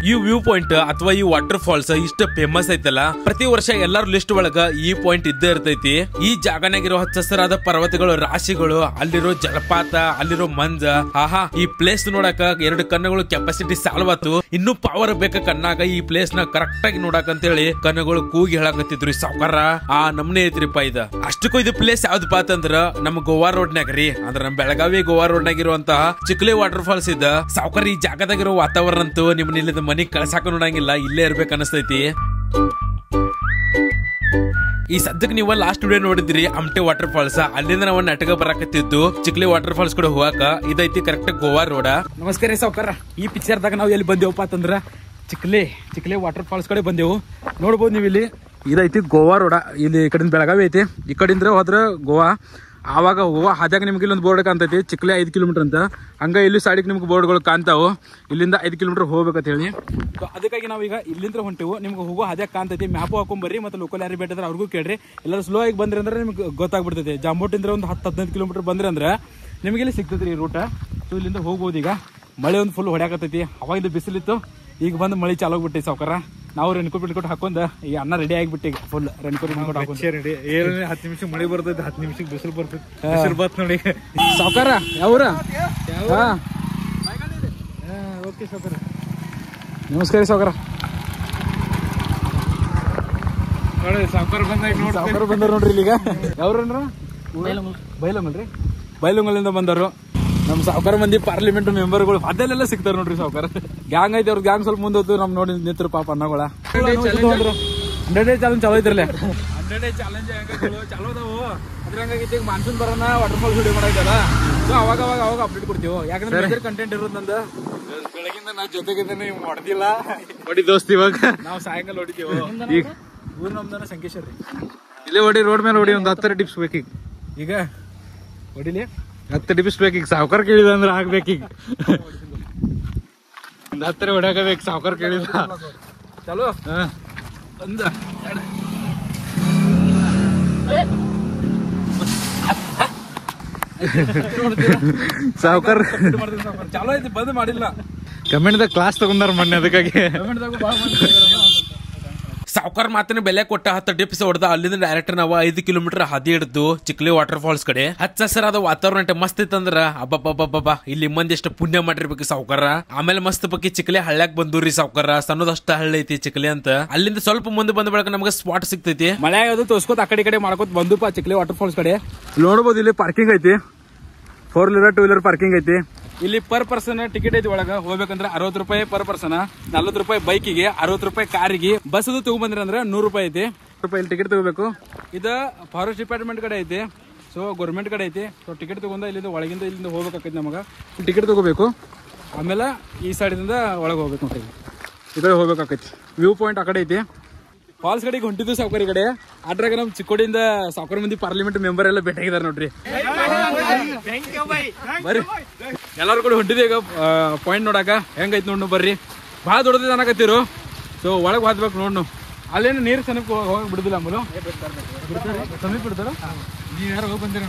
ಈ view point ಅಥವಾ ಈ ವಾಟರ್ ಫಾಲ್ಸ್ ಇಷ್ಟ ಫೇಮಸ್ ಐತಲ್ಲ, ಪ್ರತಿ ವರ್ಷ ಎಲ್ಲಾರು ಲಿಸ್ಟ್ ಒಳಗ ಈ ಪಾಯಿಂಟ್ ಇದ್ದೇ ಇರ್ತೈತಿ. ಈ ಜಾಗನಾಗಿರೋ ಹಚ್ಚ ಹಸಿರಾದ ಪರ್ವತಗಳು, ರಾಶಿಗಳು, ಅಲ್ಲಿರೋ ಜಲಪಾತ, ಅಲ್ಲಿರೋ ಮಂಜ, ಆಹಾ ಈ ಪ್ಲೇಸ್ ನೋಡಕ 2 ಕಣ್ಣುಗಳು ಕೆಪಾಸಿಟಿ ಸಾಲ್ವಾತು. ಇನ್ನೂ ಪವರ್ ಬೇಕ ಕಣ್ಣಾಗ ಈ ಪ್ಲೇಸ್ ನ ಕರೆಕ್ಟ್ ಆಗಿ ನೋಡಕ್ ಅಂತ ಹೇಳಿ ಕಣ್ಣುಗಳು ಕೂಗಿ ಹೇಳಕತ್ತಿದ್ರು ಸಾವ್ಕಾರ. ಆ ನಮ್ನೆ ಐತ್ರಿಪ್ಪ ಇದು. ಅಷ್ಟಕ್ಕೂ ಇದು ಪ್ಲೇಸ್ ಯಾವ್ದಪ್ಪ ಅಂತಂದ್ರ ನಮ್ ಗೋವಾ ರೋಡ್ನಾಗ ರೀ, ಅಂದ್ರ ನಮ್ ಬೆಳಗಾವಿ ಗೋವಾ ರೋಡ್ನಾಗ ಇರುವಂತಹ ಚಿಕ್ಲಿ ವಾಟರ್ ಫಾಲ್ಸ್ ಇದ. ಸಾವ್ಕಾರ ಈ ಜಾಗದಾಗಿರೋ ವಾತಾವರಣ ಅಂತೂ ನಿಮ್ನ ಇಲ್ಲಿಂದ ಮನಿಗ್ ಕಳ್ಸಾಕ ನೋಡಂಗಿಲ್ಲ, ಇಲ್ಲೇ ಇರ್ಬೇಕು ಅನಸ್ತೈತಿ. ಈ ಸದ್ಯಕ್ಕೆ ನೀವು ಲಾಸ್ಟ್ ವಿಡಿಯೋ ನೋಡಿದ್ರಿ ಅಮ್ಟೆ ವಾಟರ್ ಫಾಲ್ಸ್, ಅಲ್ಲಿಂದ ನಾವು ನಾಟಕ ಬರಾಕತ್ತಿದ್ದು ಚಿಕ್ಲಿ ವಾಟರ್ ಫಾಲ್ಸ್ ಕೂಡ ಹೋಗಾಕ. ಇದೈತಿ ಕರೆಕ್ಟ್ ಗೋವಾ ರೋಡ. ನಮಸ್ಕಾರ ಸಾವ್ಕಾರ. ಈ ಪಿಕ್ಚರ್ದಾಗ ನಾವು ಎಲ್ಲಿ ಬಂದೇವಪ್ಪ ಅಂತಂದ್ರ ಚಿಕ್ಲಿ ವಾಟರ್ ಫಾಲ್ಸ್ ಕಡೆ ಬಂದೆವು. ನೋಡ್ಬೋದು ನೀವು ಇಲ್ಲಿ ಇದೈತಿ ಗೋವಾ ರೋಡ. ಇಲ್ಲಿ ಈ ಕಡೆಯಿಂದ ಬೆಳಗಾವಿ ಐತಿ, ಈ ಕಡೆಯಿಂದ ಹೋದ್ರ ಗೋವಾ. ಆವಾಗ ಗೋವಾ ಹಾದ್ಯಾಗ ನಿಮ್ಗೆ ಇಲ್ಲೊಂದು ಬೋರ್ಡ್ ಕಾಣ್ತೈತಿ, ಚಿಕ್ಲಿ 5 ಕಿಲೋಮೀಟರ್ ಅಂತ. ಹಂಗ ಇಲ್ಲಿ ಸೈಡಿಗೆ ನಿಮ್ಗೆ ಬೋರ್ಡ್ಗಳು ಕಾಣ್ತಾವು. ಇಲ್ಲಿಂದ 5 ಕಿಲೋಮೀಟರ್ ಹೋಗ್ಬೇಕಂತ ಹೇಳಿ. ಅದಕ್ಕಾಗಿ ನಾವೀಗ ಇಲ್ಲಿಂದ ಹೊಂಟೆವು. ನಿಮ್ಗೆ ಹೋಗೋ ಹಾದ್ಯಾಗ ಕಾಣ್ತೈತಿ, ಮ್ಯಾಪು ಹಾಕೊಂಬರ್ರಿ. ಮತ್ತೆ ಲೋಕಲ್ ಯಾರು ಬೇಟದ್ರ ಅವ್ರಿಗೂ ಕೇಳ್ರಿ. ಎಲ್ಲರೂ ಸ್ಲೋ ಆಗಿ ಬಂದ್ರಿ ಅಂದ್ರೆ ನಿಮ್ಗೆ ಗೊತ್ತಾಗ್ಬಿಡ್ತೈತಿ. ಜಾಂಬೋಟಿಂದ್ರ ಒಂದು 10-15 ಕಿಲೋಮೀಟರ್ ಬಂದ್ರಿ ಅಂದ್ರೆ ನಿಮ್ಗೆ ಇಲ್ಲಿ ಸಿಗ್ತೈತಿ ಈ ರೂಟ. ಸೊ ಇಲ್ಲಿಂದ ಹೋಗ್ಬೋದು. ಈಗ ಮಳೆ ಒಂದು ಫುಲ್ ಹೊಡ್ಯಾಕತ್ತೈತಿ. ಅವಾಗಿಂದ ಬಿಸಿಲಿತ್ತು, ಈಗ ಬಂದು ಮಳೆ ಚಾಲೋಗ್ಬಿಟ್ಟಿ ಸಾವ್ಕಾರ. ನಾವು ರೆನ್ಕೋಟ್ ಹಾಕೊಂಡ ಈ ಅನ್ನ ರೆಡಿ ಆಗಿಬಿಟ್ಟು ಈಗ ಫುಲ್ ರೆನ್ಕೋಟ್ ಹಾಕೊಂಡು 10 ನಿಮಿಷ ಮಳೆ ಬರ್ತೈತಿ, 10 ನಿಮಿಷಕ್ಕೆ ಬಿಸಿಲು ಬರ್ತೈತಿ. ಬಿಸಿಲು ಬತ್ ನೋಡಿ ಸಾವ್ಕಾರ. ಯಾವ್ರ? ಓಕೆ ಸಾವ್ಕಾರ. ನಮಸ್ಕಾರ ಸಾವ್ಕಾರ. ನೋಡಿ ಸಾವ್ಕಾರ ಬಂದಾಗ ನೋಡಿ ಸಾವ್ಕಾರ ಬಂದಾರ ನೋಡ್ರಿ ಇಲ್ಲಿಗ. ಯಾವ್ರ? ಬೈಲುಂಗಲಿಂದ ಬಂದರು. ನಮ್ ಸಾವ್ಕಾರ ಮಂದಿ ಪಾರ್ಲಿಮೆಂಟ್ ಮೆಂಬರ್ಗಳು ಅದಲ್ಲೆಲ್ಲ ಸಿಗ್ತಾರ ನೋಡ್ರಿ ಸಾವ್ಕಾರ. ಗ್ಯಾಂಗ್ ಐತಿ, ಅವ್ರ ಗ್ಯಾಂಗ್ ಸ್ವಲ್ಪ ಮುಂದೆ ಹೋಗ್ತು. ನಮ್ ನೋಡಿ ನಿಂತರು ಪಾಪ ಅನ್ನಗಳ 100 ಡೇ ಚಾಲೆಂಜ್ ಚಲೋ ಐತ್ರಲ್ಲ. 100 ಡೇ ಚಾಲೆಂಜ್ ಚಲೋ ಅದಾವು. ಅದ್ರ ಹಂಗಾಗೈತಿ ಈಗ ಮಾನ್ಸೂನ್ ಬರೋಣ ವಾಟರ್ ಫಾಲ್ಸ್ ವಿಡಿಯೋ ಮಾಡಾಯ್ತಲ್ಲ. ಸೊ ಅವಾಗ ಅಪ್ಡೇಟ್ ಕೊಡ್ತೀವಿ. ಯಾಕಂದ್ರೆ ಮೇಜರ್ ಕಂಟೆಂಟ್ ಇರೋದು ನಂದು. ಬೆಳಗಿಂದ ನಾ ಜೊತೆಗಿದ್ದೇನೆ, ಹೊಡೆದಿಲ್ಲ ಹೊಡಿ ದೋಸ್ತಿ. ಇವಾಗ ನಾವು ಸಾಯಂಕಾಲ ಹೊಡಿತೀವಿ. ಈಗ ಊರ್ ನಮ್ದನ ಸಂಕೇಶ್ವರ ರೀ. ಇಲ್ಲೇ ಹೊಡಿ, ರೋಡ್ ಮೇಲೆ ಹೊಡಿ. ಒಂದು 10 ಟಿಪ್ಸ್ ಬೇಕೀಗ. ಈಗ ಹೊಡಿಲಿ 10 ಟಿಪ್ಸ್ ಬೇಕೀಗ. ಸಾವ್ಕಾರ ಕೇಳಿದ ಅಂದ್ರೆ ಆಗ್ಬೇಕೀಗ. ಒಂದು 10 ಹೊಡ್ಯಾಕಬೇಕು. ಸಾವ್ಕಾರ ಕೇಳಿದ ಚಲೋ. ಒಂದು ಸಾವ್ಕಾರ ಚಲೋ ಐತಿ, ಬಂದ್ ಮಾಡಿಲ್ಲ. ಕಮೆಂಟ್ದಾಗ ಕ್ಲಾಸ್ ತಗೊಂಡಾರ ಮೊನ್ನೆ, ಅದಕ್ಕಾಗಿ ಸಾವ್ಕಾರ ಮಾತಿನ ಬೆಲೆ ಕೊಟ್ಟ 10 ಟಿಪ್ಸ್ ಹೊಡೆದ. ಅಲ್ಲಿಂದ ಡೈರೆಕ್ಟ್ ನಾವು 5 ಕಿಲೋಮೀಟರ್ ಹಾದಿ ಹಿಡಿದು ಚಿಕ್ಲಿ ವಾಟರ್ ಫಾಲ್ಸ್ ಕಡೆ. ಹಚ್ಚ ಹಸಿರಾದ ವಾತಾವರಣ ಮಸ್ತ್ ಇತ್ತಂದ್ರ ಅಬ್ಬಬ್ಬಬ್ಬಬ್ಬ ಇಲ್ಲಿ ಮಂದಿ ಎಷ್ಟು ಪುಣ್ಯ ಮಾಡಿರ್ಬೇಕು ಸಾವ್ಕಾರ. ಆಮೇಲೆ ಮಸ್ತ್ ಪಕ್ಕಿ ಚಿಕ್ಲಿ ಹಳ್ಳ್ಯಾಗ ಬಂದೂರಿ ಸಾವ್ಕಾರ. ಸಣ್ಣದಷ್ಟ ಹಳ್ಳಿ ಐತಿ ಚಿಕ್ಲಿ ಅಂತ. ಅಲ್ಲಿಂದ ಸ್ವಲ್ಪ ಮುಂದೆ ಬಂದ ಬಳಿಕ ನಮಗೆ ಸ್ಪಾಟ್ ಸಿಗ್ತೈತಿ. ಮಳೆ ಆಗೋದು ತೋರ್ಸ್ಕೊತ ಆ ಕಡೆ ಮಾಡ್ಕೋತ ಬಂದುಪ್ಪ ಚಿಕ್ಲಿ ವಾಟರ್ ಫಾಲ್ಸ್ ಕಡೆ. ನೋಡ್ಬೋದು ಇಲ್ಲಿ ಪಾರ್ಕಿಂಗ್ ಐತಿ, 4 ವೀಲರ್ 2 ವೀಲರ್ ಪಾರ್ಕಿಂಗ್ ಐತಿ. ಇಲ್ಲಿ ಪರ್ ಪರ್ಸನ್ ಟಿಕೆಟ್ ಐತಿ. ಒಳಗ ಹೋಗ್ಬೇಕಂದ್ರೆ 60 ರೂಪಾಯಿ ಪರ್ ಪರ್ಸನ್, 40 ರೂಪಾಯಿ ಬೈಕಿಗೆ, 60 ರೂಪಾಯಿ ಕಾರಿಗೆ. ಬಸ್ ತಗೊಂಡ್ಬಂದ್ರಿ ಅಂದ್ರೆ 100 ರೂಪಾಯಿ ಐತಿ. ಇಲ್ಲಿ ಟಿಕೆಟ್ ತಗೋಬೇಕು. ಇದು ಫಾರೆಸ್ಟ್ ಡಿಪಾರ್ಟ್ಮೆಂಟ್ ಕಡೆ ಐತಿ, ಸೊ ಗೌರ್ಮೆಂಟ್ ಕಡೆ ಐತಿ. ಸೊ ಟಿಕೆಟ್ ತಗೊಂಡ ಇಲ್ಲಿಂದ ಇಲ್ಲಿಂದ ಹೋಗ್ಬೇಕಾಕೈತಿ. ನಮಗ ಟಿಕೆಟ್ ತಗೋಬೇಕು. ಆಮೇಲೆ ಈ ಸೈಡಿಂದ ಒಳಗೆ ಹೋಗ್ಬೇಕು ನೋಡ್ರಿ. ಈ ಕಡೆ ಹೋಗ್ಬೇಕಾಕೈತಿ. ವ್ಯೂ ಪಾಯಿಂಟ್ ಆ ಕಡೆ ಐತಿ. ಫಾಲ್ಸ್ ಕಡೆಗೆ ಹೊಂಟಿದ್ದು ಸಾವ್ಕಾರ. ಈ ಕಡೆ ಅದ್ರಾಗ ನಮ್ ಚಿಕ್ಕೋಡಿಯಿಂದ ಸಾವ್ಕಾರ ಮಂದಿ ಪಾರ್ಲಿಮೆಂಟ್ ಮೆಂಬರ್ ಎಲ್ಲ ಭೇಟಿಯಾಗಿದ್ದಾರೆ ನೋಡ್ರಿ. ಬರ್ರಿ ಎಲ್ಲಾರು ಕೂಡ ಹೊಂಟಿದೆ ಈಗ ಪಾಯಿಂಟ್ ನೋಡಾಕ. ಹೆಂಗೈತಿ ನೋಡ್ ಬರ್ರಿ. ಭಾಳ ದೊಡ್ಡದ ಅನ್ನಕತ್ತೀರು. ಸೊ ಒಳಗೆ ಹೋಗ್ಬೇಕು ನೋಡ್. ಅಲ್ಲೇನು ನೀರು ಸಮೀಪ ಹೋಗಿ ಬಿಡುದಿಲ್ಲ. ಆಮೇಲೆ ಸಮೀಪ ಬಿಡ್ತಾರ. ನೀವ್ ಯಾರು ಹೋಗಿ ಬಂದಿರ?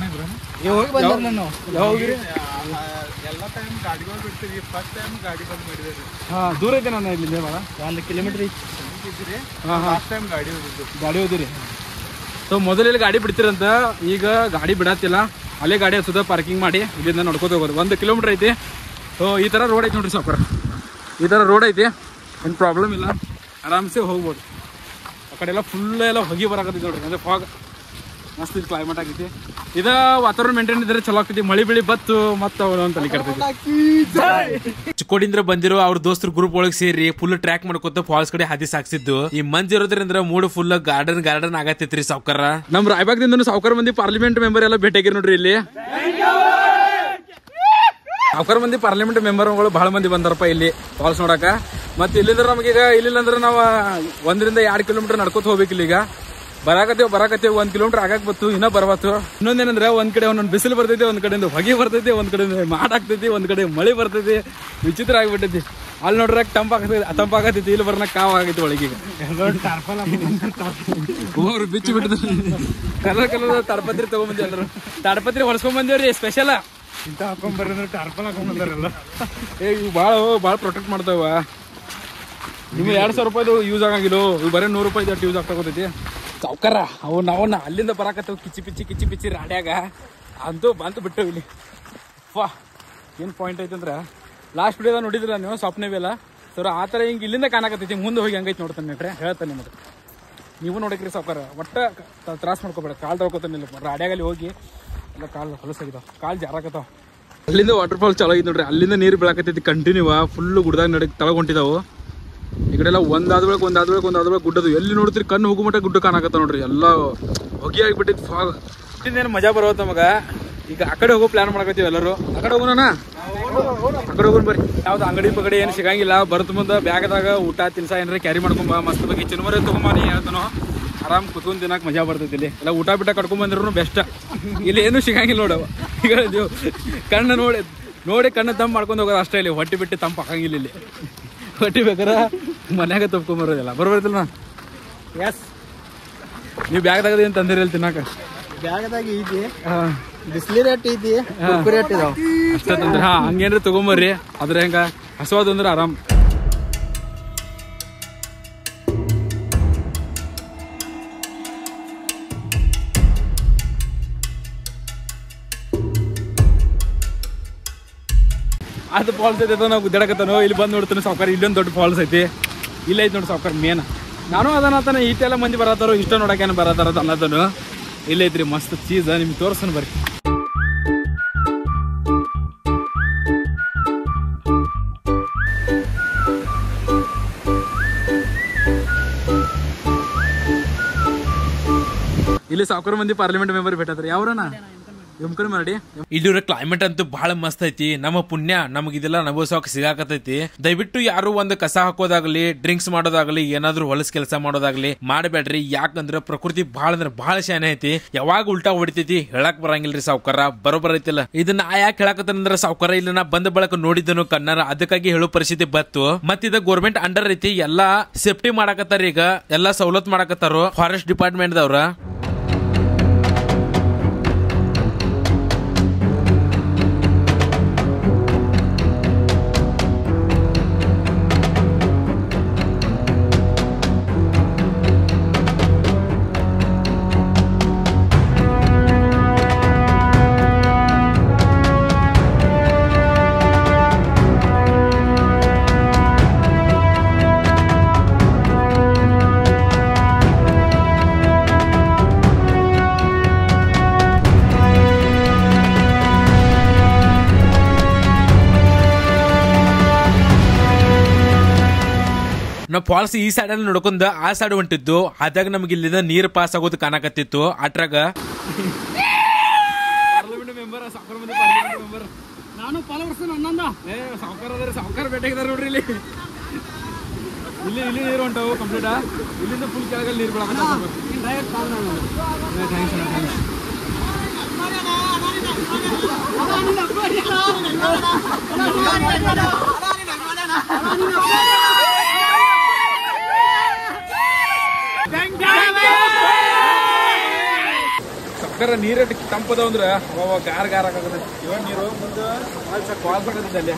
ಯಾವಾಗ್ರಿ? ಎಲ್ಲ ಟೈಮ್ ಗಾಡಿಗಳು ಬಿಡ್ತೀವಿ. ಫಸ್ಟ್ ಟೈಮ್ ಗಾಡಿ ಬಂದ್ ಮಾಡಿದ್ರಿ. ದೂರ ಐತೆ ನಾನು ಇಲ್ಲಿ 1 ಕಿಲೋಮೀಟರ್ ಲಾಸ್ಟ್ ಟೈಮ್ ಗಾಡಿ ಹೋದಿರಿ. ಸೊ ಮೊದಲೆಲ್ಲ ಗಾಡಿ ಬಿಡ್ತೀರಂತ, ಈಗ ಗಾಡಿ ಬಿಡತ್ತಿಲ್ಲ. ಅಲ್ಲೇ ಗಾಡಿ ಹಚ್ಚೋದ ಪಾರ್ಕಿಂಗ್ ಮಾಡಿ ಇಲ್ಲಿಂದ ನೋಡ್ಕೋತ ಹೋಗೋದು. 1 ಕಿಲೋಮೀಟರ್ ಐತಿ. ಸೊ ಈ ತರ ರೋಡ್ ಐತಿ ನೋಡ್ರಿ ಸಾವ್ಕಾರ. ಈ ತರ ರೋಡ್ ಐತಿ, ಏನು ಪ್ರಾಬ್ಲಮ್ ಇಲ್ಲ, ಆರಾಮ್ಸೆ ಹೋಗ್ಬೋದು. ಆ ಕಡೆ ಎಲ್ಲ ಫುಲ್ ಎಲ್ಲ ಹೊಗೆ ಬರಾಕತ್ತೈತಿ ನೋಡ್ರಿ. ಅಂದ್ರೆ ಫಾಗ್ ಮಸ್ತ್ ಇದು ಕ್ಲೈಮೇಟ್ ಆಗೈತಿ. ಇದ ವಾತಾವರಣ ಮೇಂಟೈನ್ ಇದ್ರೆ ಚಲೋ ಆಗ್ತೈತಿ. ಮಳಿ ಬೆಳಿ ಬತ್ತು ಮತ್ತೆ ಅಂತ ಚಿಕ್ಕೋಡಿಂದ್ರ ಬಂದಿರೋ ಅವ್ರ ದೋಸ್ತರ ಗ್ರೂಪ್ ಒಳಗೆ ಸೇರಿ ಫುಲ್ ಟ್ರ್ಯಾಕ್ ಮಾಡ್ಕೊತ ಫಾಲ್ಸ್ ಕಡೆ ಹಾದಿ ಸಾಕ್ಸಿದ್ದು. ಈ ಮಂಜ್ ಇರೋದ್ರಿಂದ ಮೂಡ್ ಫುಲ್ ಗಾರ್ಡನ್ ಆಗತ್ತೈತ್ರಿ ಸಾವ್ಕಾರ. ನಮ್ ರಾಯಬಾಗದಿಂದ ಸಾವ್ಕಾರ ಮಂದಿ ಪಾರ್ಲಿಮೆಂಟ್ ಮೆಂಬರ್ ಎಲ್ಲ ಭೇಟಿಯಾಗಿರ್ ನೋಡ್ರಿ. ಇಲ್ಲಿ ಸಾವ್ಕಾರ ಮಂದಿ ಪಾರ್ಲಿಮೆಂಟ್ ಮೆಂಬರ್ಗಳು ಬಹಳ ಮಂದಿ ಬಂದಾರಪ್ಪ ಇಲ್ಲಿ ಫಾಲ್ಸ್ ನೋಡಕ. ಮತ್ತೆ ಇಲ್ಲಿಂದ್ರ ನಮಗೀಗ ಇಲ್ಲಿಲ್ಲ ಅಂದ್ರೆ ನಾವು 1 ರಿಂದ 2 ಕಿಲೋಮೀಟರ್ ನಡ್ಕೋತ ಹೋಗ್ಬೇಕು. ಇಲ್ಲಿಗ ಬರಾಕತ್ತೇವ್ 1 ಕಿಲೋಮೀಟರ್ ಆಗಾಕ್ ಬತ್ತು, ಇನ್ನ ಬರ್ಬಾತು. ಇನ್ನೊಂದೇನಂದ್ರೆ ಒಂದ್ ಕಡೆ ಒಂದೊಂದು ಬಿಸಿಲು ಬರ್ತೈತಿ, ಒಂದ್ ಕಡೆಯಿಂದ ಹೊಗೆ ಬರ್ತೈತಿ, ಒಂದ್ ಕಡೆ ಮಾಡಾಕ್ತೈತಿ, ಒಂದ್ ಕಡೆ ಮಳೆ ಬರ್ತೈತಿ. ವಿಚಿತ್ರ ಆಗ್ಬಿಟ್ಟೈತಿ. ಅಲ್ಲಿ ನೋಡ್ರಾಕ ತಂಪಾಗತೈತಿ, ಇಲ್ಲಿ ಬರ್ನ ಕಾವ್ ಆಗೈತಿ ಒಳಗೆ. ಅವ್ರು ಬಿಚ್ಚಿ ಬಿಟ್ಟಿದ್ರು. ಕಲರ್ ತಾಡ್ಪತ್ರಿ ತಗೊಂಬಂದಿ. ಎಲ್ಲರೂ ತಾಡ್ಪತ್ರಿ ಹೊಡ್ಸ್ಕೊಂಡ್ ಬಂದೇವ್ರಿ ಸ್ಪೆಷಲ್. ಇಂತ ಹಾಕೊಂಡ್ ಬರ್ರಿ ಟಾರ್ಪಲ್ ಹಾಕೊಂಡ್ ಬಂದಾರಲ್ಲ. ಭಾಳ ಪ್ರೊಟೆಕ್ಟ್ ಮಾಡ್ತಾವ. ನಿಮ್ಗೆ 2,000 ರೂಪಾಯಿದು ಯೂಸ್ ಆಗಂಗಿಲ್ಲ, ಇವು ಬರೀ 100 ರೂಪಾಯಿ ಯೂಸ್ ಆಗ್ತಾ ಹೋಗ್ತೈತಿ ಸಾವ್ಕಾರ. ಅವು ನಾವನ್ನ ಅಲ್ಲಿಂದ ಬರಾಕತ್ತವು ಕಿಚ್ಚಿ ಪಿಚ್ಚಿ ರಾಡ್ಯಾಗ ಅಂತೂ ಬಂತು ಬಿಟ್ಟು ಇಲ್ಲಿ. ವಾ ಏನು ಪಾಯಿಂಟ್ ಐತಂದ್ರೆ ಲಾಸ್ಟ್ ವಿಡಿಯೋದಾಗ ನೋಡಿದ್ರ ನೀವು ಸ್ವಪ್ನವೇ ಅಲ್ಲ ಸರ್, ಆ ಥರ ಹಿಂಗೆ ಇಲ್ಲಿಂದ ಕಾಣಕತ್ತೈತಿ. ಮುಂದೆ ಹೋಗಿ ಹಂಗೈತಿ ನೋಡ್ತಾನೆ ನೋಡ್ರಿ, ಹೇಳ್ತಾನೆ ನಿಮಗೆ. ನೀವು ನೋಡಕ್ರಿ ಸಾವ್ಕಾರ, ಒಟ್ಟ ತ್ರಾಸ ಮಾಡ್ಕೋಬೇಡ. ಕಾಲು ತೊಳ್ಕೊತಾನೆ ಇಲ್ಲ ರಾಡ್ಯಾಗಲ್ಲಿ ಹೋಗಿ ಎಲ್ಲ ಕಾಲು ಹೊಲಸಾಗಿದಾವ, ಕಾಲು ಜಾರಾಕತ್ತಾವ. ಅಲ್ಲಿಂದ ವಾಟರ್ ಫಾಲ್ ಚಲೋ ಐತಿ ನೋಡ್ರಿ, ಅಲ್ಲಿಂದ ನೀರು ಬೀಳಾಕತ್ತೈತಿ ಕಂಟಿನ್ಯೂ. ಫುಲ್ಲು ಗುಡ್ದಾಗ ತಳಗ ಹೊಂಟಿದಾವು. ಈ ಕಡೆ ಎಲ್ಲ ಒಂದಾದ ಬೆಳಕು ಗುಡ್ಡದು. ಎಲ್ಲಿ ನೋಡ್ತೀರಿ ಕಣ್ಣು ಹೋಗೋ ಮಟ್ಟ ಗುಡ್ಡ ಕಾಣಕತ್ತ ನೋಡ್ರಿ, ಎಲ್ಲ ಹೊಗೆ ಆಗಿಬಿಟ್ಟಿತ್ತು ಫಾಗ್. ಇಲ್ಲೇನು ಮಜಾ ಬರೋತ್ ನಮಗ. ಈಗ ಆ ಕಡೆ ಹೋಗೋ ಪ್ಲಾನ್ ಮಾಡಕತ್ತೀವಿ ಎಲ್ಲರೂ. ಆ ಕಡೆ ಹೋಗೋಣ, ಆ ಕಡೆ ಹೋಗೋಣ ಬರ್ರಿ. ಯಾವ್ದು ಅಂಗಡಿ ಪಗಡಿ ಏನು ಸಿಗಂಗಿಲ್ಲ. ಬರೋದ್ ಮುಂದೆ ಬ್ಯಾಗದಾಗ ಊಟ ತಿನ್ಸ ಏನಾರ ಕ್ಯಾರಿ ಮಾಡ್ಕೊಂಬ. ಮಸ್ತ್ ಬಗ್ಗೆ ಚಿನ್ಮರಿ ತಗೊಂಬ, ನೀ ಹೇಳ್ತಾನೋ ಆರಾಮ್ ಕುತ್ಕೊಂಡ್ ತಿನ್ನಕ್ ಮಜಾ ಬರ್ತೈತಿ. ಇಲ್ಲಿ ಎಲ್ಲ ಊಟ ಬಿಟ್ಟ ಕಟ್ಕೊಂಡ್ ಬಂದ್ರು ಬೆಸ್ಟ್. ಇಲ್ಲಿ ಏನು ಸಿಗಂಗಿಲ್ಲ ನೋಡವ. ಈಗ ಕಣ್ಣು ನೋಡಿ ಕಣ್ಣು ತಂಪು ಮಾಡ್ಕೊಂಡು ಹೋಗೋದು ಅಷ್ಟೇ. ಇಲ್ಲಿ ಹೊಟ್ಟೆ ಬಿಟ್ಟು ತಂಪು ಹಾಕಂಗಿಲ್ಲ. ಇಲ್ಲಿ ಹೊಟ್ಟೆ ಬೇಕಾರೆ ಮನ್ಯಾಗ ತಪ್ಕೊಂಬರೋದಿಲ್ಲ. ಬರೋಬರ್ತಿಲ್ಲ ಎಸ್. ನೀವು ಬ್ಯಾಗ್ದಾಗ ಏನು ತಂದಿರಿ ಅಲ್ಲಿ ತಿನ್ನಾಕ? ಬ್ಯಾಗದಾಗ ಐತಿ, ಬಿಸ್ಲಿ ರೇಟ್ ಐತಿ, ರೇಟ್ ಇದಾವ ಅಷ್ಟೇ ತಂದ್ರೆ. ಹಂಗೇನ್ರಿ ತಗೊಂಬರ್ರಿ. ಅದ್ರ ಹೆಂಗ ಹಸುವಾದಂದ್ರೆ ಆರಾಮ್. ಅದು ಫಾಲ್ಸ್ ಐತೆ ನಾವು ಗುದ್ದಾಡಕತ್ತಾನೋ. ಇಲ್ಲಿ ಬಂದು ನೋಡ್ತಾನೆ ಸಾವ್ಕಾರ, ಇಲ್ಲೊಂದು ದೊಡ್ಡ ಫಾಲ್ಸ್ ಐತಿ. ಇಲ್ಲ ಐತಿ ನೋಡಿ ಸಾವ್ಕಾರ ಮೇನ್. ನಾನು ಅದನ್ನ ಈಟೆಲ್ಲ ಮಂದಿ ಬರತ್ತಾರೋ, ಇಷ್ಟ ನೋಡಕೇನು ಬರತ್ತಾರ ಅನ್ನೋದನು. ಇಲ್ಲ ಐತ್ರಿ ಮಸ್ತ್ ಚೀಸ್, ನಿಮ್ಗೆ ತೋರ್ಸೋಣ ಬರ್ರಿ. ಇಲ್ಲಿ ಸಾವ್ಕಾರ ಮಂದಿ ಪಾರ್ಲಿಮೆಂಟ್ ಮೆಂಬರ್ ಭೇಟತ್ರಿ. ಯಾವ್ರನ ಮಾಡಿ. ಇಲ್ಲಿರೋ ಕ್ಲೈಮೇಟ್ ಅಂತೂ ಬಹಳ ಮಸ್ತ್ ಐತಿ. ನಮ್ಮ ಪುಣ್ಯ ನಮಗ್ ಇದೆಲ್ಲ ಅನುಭವಿಸೋಕೆ ಸಿಗಾಕತೈತಿ. ದಯವಿಟ್ಟು ಯಾರು ಒಂದು ಕಸ ಹಾಕೋದಾಗ್ಲಿ, ಡ್ರಿಂಕ್ಸ್ ಮಾಡೋದಾಗ್ಲಿ, ಏನಾದ್ರು ಹೊಲಸ್ ಕೆಲಸ ಮಾಡೋದಾಗ್ಲಿ ಮಾಡಬೇಡ್ರಿ. ಯಾಕಂದ್ರ ಪ್ರಕೃತಿ ಬಹಳ ಅಂದ್ರೆ ಬಹಳ ಶಾನೆ ಐತಿ. ಯಾವಾಗ ಉಲ್ಟಾ ಹೊಡಿತೈತಿ ಹೇಳಕ್ ಬರಂಗಿಲ್ರಿ ಸಾವ್ಕಾರ. ಬರೋಬರ್ ಐತಿಲ್ಲ. ಇದನ್ನ ಯಾಕೆ ಹೇಳಕತ್ತಂದ್ರ ಸಾವ್ಕಾರ, ಇಲ್ಲ ನಾ ಬಂದ ಬಳಕ ನೋಡಿದನು ಕಣ್ಣಾರ, ಅದಕ್ಕಾಗಿ ಹೇಳೋ ಪರಿಸ್ಥಿತಿ ಬತ್ತು. ಮತ್ ಇದ ಗೋರ್ಮೆಂಟ್ ಅಂಡರ್ ಐತಿ, ಎಲ್ಲಾ ಸೇಫ್ಟಿ ಮಾಡಕತ್ತಾರ. ಈಗ ಎಲ್ಲಾ ಸವಲತ್ ಮಾಡಕತ್ತಾರ ಫಾರೆಸ್ಟ್ ಡಿಪಾರ್ಟ್ಮೆಂಟ್ ದವ್ರ. ನಾವು ಫಾಲ್ಸ್ ಈ ಸೈಡ್ ಅಲ್ಲಿ ನೋಡ್ಕೊಂಡ ಆ ಸೈಡ್ ಹೊಂಟಿದ್ದು. ಆದಾಗ ನಮ್ಗೆ ಇಲ್ಲಿಂದ ನೀರ್ ಪಾಸ್ ಆಗೋದು ಕಾಣಕತ್ತಿತ್ತು. ಅಟ್ರಾಗ ಪಾರ್ಲಿಮೆಂಟ್ ಮೆಂಬರ್ ಸಾವ್ಕಾರ ಮಂದಿ ಪಾರ್ಲಿಮೆಂಟ್ ಮೆಂಬರ್. ನಾನು ಫಾಲೋವರ್ಸ್ ಅನ್ನಂದ ಸಾವ್ಕಾರ ಅದಾರೆ. ಸಾವ್ಕಾರ ಭೇಟಿಯಾಗಿದ್ದಾರೆ ನೋಡ್ರಿ. ಇಲ್ಲಿ ಇಲ್ಲಿ ನೀರು ಹೊಂಟವು ಕಂಪ್ಲೀಟ್. ಇಲ್ಲಿಂದ ಫುಲ್ ಕೆಳಗಲ್ಲಿ ನೀರು ಬೀಳಕತ್ತ. ಸಾವ್ಕಾರ ನೀರು ತಂಪದ ಅಂದ್ರೆ ಗಾರ್ ಆಗತ್ತೆ. ಇವಾಗ ನೀರು ಮುಂದೆ ಕಾಲ್ ಆಗತ್ತೆ ಅಲ್ಲಿ.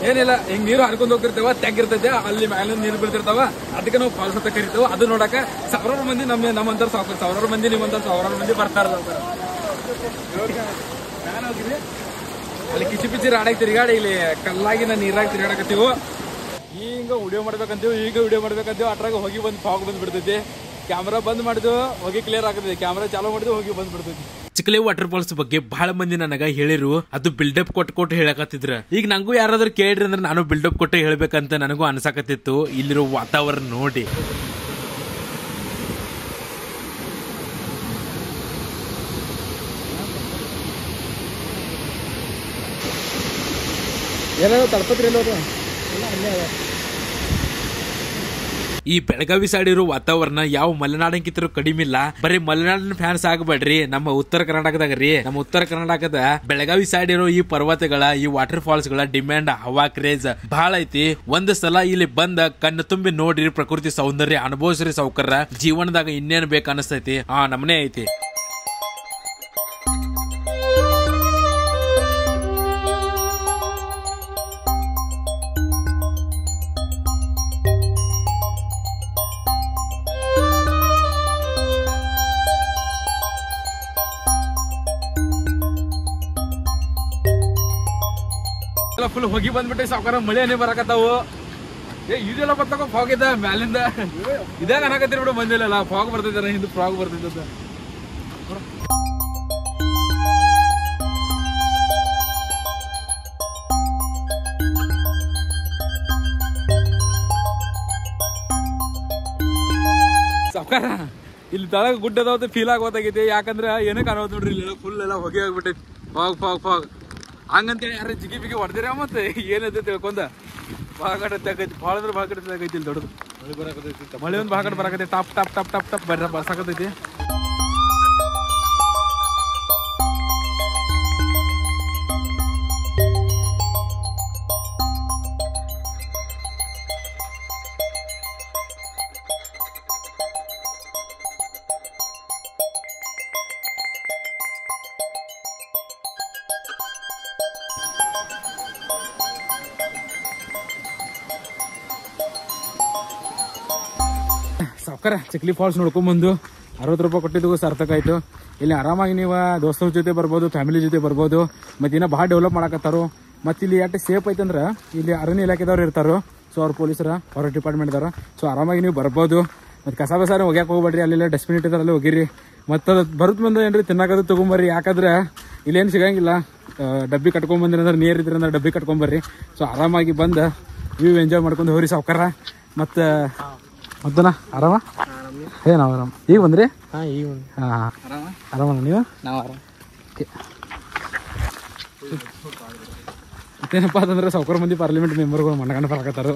ಏನಿಲ್ಲ, ಹಿಂಗ್ ನೀರು ಹರ್ಕೊಂಡ್ ಹೋಗ್ತಿರ್ತೇವ, ತೆಗಿರ್ತೈತೆ ಅಲ್ಲಿ ಮ್ಯಾಲ ನೀರು ಬೀಳ್ತಿರ್ತಾವ. ಅದಕ್ಕೆ ನಾವು ಫಾಲ್ಸ್ ಅಂತ ಕರಿತೇವೆ. ಅದು ನೋಡಕ ಸಾವಿರಾರು ಮಂದಿ ನಮ್ಮಂತಾರ ಸಾವಿರಾರು ಮಂದಿ ನಿಮ್ಮಂತಾರ ಸಾವಿರಾರು ಮಂದಿ ಬರ್ತಾರ. ಅಲ್ಲಿ ಕಿಚ್ಚಿ ರಾಡಾಗ ತಿರ್ಗಾಡಿ ಇಲ್ಲಿ ಕಲ್ಲಾಗಿನ ನೀರಾಗ ತಿರ್ಗಾಡಕತ್ತೀವಿ. ಈಗ ವಿಡಿಯೋ ಮಾಡ್ಬೇಕಂತೀವಿ. ಅಟ್ರಾಗ ಹೋಗಿ ಬಂದು ಫಾಗ್ ಬಂದ್ ಬಿಡ್ತೈತಿ. ಕ್ಯಾಮ್ರಾ ಬಂದ್ ಮಾಡಿದ್ವು, ಹೋಗಿ ಕ್ಲಿಯರ್ ಆಗ್ತೈತಿ. ಕ್ಯಾಮ್ರಾ ಚಾಲೂ ಮಾಡಿದ್ವು, ಹೋಗಿ ಬಂದ್ ಬಿಡ್ತೈತಿ. ಚಿಕ್ಕಲೆ ವಾಟರ್ ಫಾಲ್ಸ್ ಬಗ್ಗೆ ಬಹಳ ಮಂದಿ ನನಗ ಹೇಳಿರು. ಅದು ಬಿಲ್ಡಪ್ ಕೊಟ್ಟು ಹೇಳಕತ್ತಿದ್ರ. ಈಗ ನಂಗೂ ಯಾರಾದ್ರೂ ಕೇಳ್ರಿ ಅಂದ್ರೆ ನಾನು ಬಿಲ್ಡಪ್ ಕೊಟ್ಟು ಹೇಳ್ಬೇಕಂತ ನನಗೂ ಅನ್ಸಾಕತ್ತಿತ್ತು ಇಲ್ಲಿರೋ ವಾತಾವರಣ ನೋಡಿ. ಈ ಬೆಳಗಾವಿ ಸೈಡ್ ಇರೋ ವಾತಾವರಣ ಯಾವ ಮಲೆನಾಡಕ್ಕಿಂತ ಕಡಿಮೆ ಇಲ್ಲ. ಬರೀ ಮಲೆನಾಡಿನ ಫ್ಯಾನ್ಸ್ ಆಗಬೇಡ್ರಿ. ನಮ್ಮ ಉತ್ತರ ಕರ್ನಾಟಕದಾಗ ನಮ್ಮ ಉತ್ತರ ಕರ್ನಾಟಕದ ಬೆಳಗಾವಿ ಸೈಡ್ ಇರೋ ಈ ಪರ್ವತಗಳ, ಈ ವಾಟರ್ ಫಾಲ್ಸ್ ಗಳ ಡಿಮ್ಯಾಂಡ್, ಹವಾ ಕ್ರೇಜ್ ಬಹಳ ಐತಿ. ಒಂದ್ ಸಲ ಇಲ್ಲಿ ಬಂದ ಕಣ್ಣು ತುಂಬಿ ನೋಡ್ರಿ, ಪ್ರಕೃತಿ ಸೌಂದರ್ಯ ಅನುಭವಿಸ್ರಿ ಸೌಕರ್ಯ. ಜೀವನದಾಗ ಇನ್ನೇನ್ ಬೇಕು ಅನಿಸ್ತೈತಿ ಆ ನಮನೆ ಐತಿ. ಫುಲ್ ಹೋಗಿ ಬಂದ್ಬಿಟ್ಟೆ ಸಾವುಕಾರ ಮಳೆ ಹನಿ ಬರಾಕತ್ತಾವು ಇದೆಲ್ಲ ಬರ್ತಕ ಫಾಗ್ ಇದ್ದ ಮ್ಯಾಲಿಂದ ಇದಾಗ ಅನಾಕತ್ತೀರಿ ಬಿಡು ಬಂದಿಲ್ಲ ಫಾಗ್ ಬರ್ತೈತೆ ಹಿಂದೆ ಫಾಗ್ ಬರ್ತೈತೆ ಸಾವುಕಾರ ಇಲ್ಲಿ ತಳಗ ಗುಡ್ಡದ ಫೀಲ್ ಆಗೋದಾಗೈತಿ ಯಾಕಂದ್ರೆ ಏನಕ್ಕೆ ಕಾಣೋದು ನೋಡ್ರಿ ಇಲ್ಲಿ ಫುಲ್ ಎಲ್ಲ ಹೊಗೆ ಆಗ್ಬಿಟ್ಟೈತಿ ಫಾಗ್ ಫಾಗ್ ಫಾಗ್ ಹಂಗಂತೇಳಿ ಯಾರು ಜಿಗಿ ಬಿಗಿ ಹೊಡೆದಿರ ಮತ್ತೆ ಏನೈತೆ ತಿಳ್ಕೊಂಡ ಭಾಗಡೆ ತೆಗೈತಿ ಭಾಳ ಅಂದ್ರೆ ಭಾಗಡೆ ತೆಗೈತಿ ಇಲ್ಲಿ ದೊಡ್ಡದು ಮಳೆ ಒಂದು ಭಾಗಡೆ ಬರಾಕೈತಿ ಟಾಪ್ ಟಾಪ್ ಟಾಪ್ ಟಾಪ್ ಟಾಪ್ ಬರ್ರ ಬರ್ಸಾಕತೈತಿ ಸಾವುಕಾರ ಚಿಕ್ಲಿ ಫಾಲ್ಸ್ ನೋಡ್ಕೊಂಬಂದು 60 ರೂಪಾಯಿ ಕೊಟ್ಟಿದ್ದು ಸಾರ್ಥಕ ಆಯ್ತು ಇಲ್ಲಿ ಆರಾಮಾಗಿ ನೀವು ದೋಸ್ತರ ಜೊತೆ ಬರ್ಬೋದು ಫ್ಯಾಮಿಲಿ ಜೊತೆ ಬರ್ಬೋದು ಮತ್ತೆ ಇನ್ನೂ ಭಾಳ ಡೆವಲಪ್ ಮಾಡಕತ್ತಾರೋ ಮತ್ತೆ ಇಲ್ಲಿ ಯಾಕೆ ಸೇಫ್ ಐತಂದ್ರೆ ಇಲ್ಲಿ ಅರಣ್ಯ ಇಲಾಖೆದವ್ರು ಇರ್ತಾರೋ ಸೊ ಅವ್ರ ಪೊಲೀಸರ ಫಾರೆಸ್ಟ್ ಡಿಪಾರ್ಟ್ಮೆಂಟ್ದವ್ರು ಸೊ ಆರಾಮಾಗಿ ನೀವು ಬರ್ಬೋದು ಮತ್ತು ಕಸ ಬಸಾರ ಹೋಗ್ಯಾಕೆ ಹೋಗ್ಬೇಡ್ರಿ ಅಲ್ಲೆಲ್ಲ ಡಸ್ಟ್ಬಿನ್ ಇಟ್ಟಿದ್ದಾರೆ ಅಲ್ಲಿ ಹೋಗಿರಿ ಮತ್ತು ಅದು ಬರುತ್ತೆ ಬಂದು ಏನ್ರಿ ತಿನ್ನಕೋದು ತೊಗೊಂಬರ್ರಿ ಯಾಕಂದ್ರೆ ಇಲ್ಲೇನು ಸಿಗಂಗಿಲ್ಲ ಡಬ್ಬಿ ಕಟ್ಕೊಂಬಂದ್ರಿ ಅಂದ್ರೆ ನೀರು ಇದ್ರಿ ಅಂದ್ರೆ ಡಬ್ಬಿ ಕಟ್ಕೊಂಬರ್ರಿ ಸೊ ಆರಾಮಾಗಿ ಬಂದು ವ್ಯೂ ಎಂಜಾಯ್ ಮಾಡ್ಕೊಂಡು ಹೋಗ್ರಿ ಸಾವುಕಾರ ಮತ್ತು ಮತ್ತನ ಆರಾಮ ನಾವು ಆರಾಮ ಈಗ ಬಂದ್ರಿ ಆರಾಮ ನೀವು ಮತ್ತೇನಪ್ಪ ಅಂತಂದ್ರೆ ಸಾವುಕಾರ ಮಂದಿ ಪಾರ್ಲಿಮೆಂಟ್ ಮೆಂಬರ್ಗಳು ಮನಗಂಡ ಬರಕತ್ತಾರು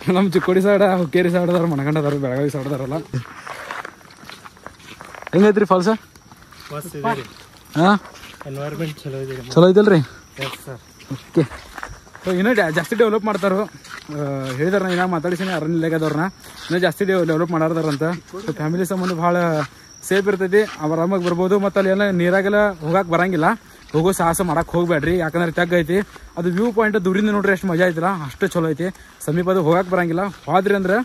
ನಮ್ಮ ಚಿಕ್ಕೋಡಿ ಸೈಡ ಹುಕ್ಕೇರಿ ಸೈಡ್ ಅದಾರ ಮನಗಂಡದಾರು ಬೆಳಗಾವಿ ಸೈಡ್ ಅದಾರಲ್ಲ ಹೆಂಗೈತ್ರಿ ಫಾಲ್ಸ ಎನ್ವೈರ್ಮೆಂಟ್ ಚಲೋ ಐತಲ್ರಿ ಓಕೆ ಸೊ ಇನ್ನೂ ಜಾಸ್ತಿ ಡೆವಲಪ್ ಮಾಡ್ತಾರೋ ಹೇಳಿದಾರ ನಾ ಇನ್ನೂ ಮಾತಾಡಿಸಿನಿ ಅರಣ್ಯ ಇಲಾಖೆದವ್ರನ್ನ ಇನ್ನೂ ಜಾಸ್ತಿ ಡೆವಲಪ್ ಮಾಡಾರ್ದಾರಂತ ಸೊ ಫ್ಯಾಮಿಲಿ ಸಂಬಂಧ ಭಾಳ ಸೇಫ್ ಇರ್ತೈತಿ ಆರಾಮಾಗಿ ಬರ್ಬೋದು ಮತ್ತು ಅಲ್ಲಿ ಎಲ್ಲ ನೀರಾಗೆಲ್ಲ ಹೋಗಕ್ಕೆ ಬರಂಗಿಲ್ಲ ಹೋಗೋ ಸಾಹಸ ಮಾಡಕ್ಕೆ ಹೋಗ್ಬೇಡ್ರಿ ಯಾಕಂದ್ರೆ ತೆಗ್ ಐತಿ ಅದು ವ್ಯೂ ಪಾಯಿಂಟ್ ದೂರಿಂದ ನೋಡ್ರಿ ಎಷ್ಟು ಮಜಾ ಐತಿಲ್ಲ ಅಷ್ಟು ಚಲೋ ಐತಿ ಸಮೀಪದ ಹೋಗಕ್ಕೆ ಬರಂಗಿಲ್ಲ ಹೋದ್ರಿ ಅಂದ್ರೆ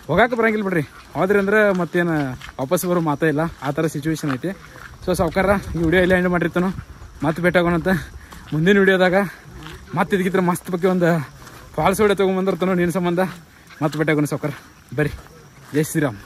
ಹೋಗಕ್ಕೆ ಬರಂಗಿಲ್ಲ ಬಿಡ್ರಿ ಹೋದ್ರಿ ಅಂದ್ರೆ ಮತ್ತೇನು ವಾಪಸ್ ಬರೋ ಮಾತೇ ಇಲ್ಲ ಆ ಥರ ಸಿಚುವೇಶನ್ ಐತಿ ಸೊ ಸಾವುಕಾರ ಈ ವಿಡಿಯೋ ಎಲ್ಲ ಎಂಡ್ ಮಾಡಿರ್ತಾನು ಮತ್ತೆ ಭೇಟಾಗೋಣಂತ ಮುಂದಿನ ವಿಡಿಯೋದಾಗ ಮತ್ತೆ ಇದಕ್ಕಿದ್ರೆ ಮಸ್ತ್ ಬಗ್ಗೆ ಒಂದು ಫಾಲ್ಸ್ ವಿಡಿಯೋ ತೊಗೊಂಬಂದಿರ್ತಾನೋ ನಿನ್ನ ಸಂಬಂಧ ಮತ್ತೆ ಭೇಟಾಗೋಣ ಸಾವುಕಾರ ಬರ್ರಿ ಜೈ ಶ್ರೀರಾಮ್.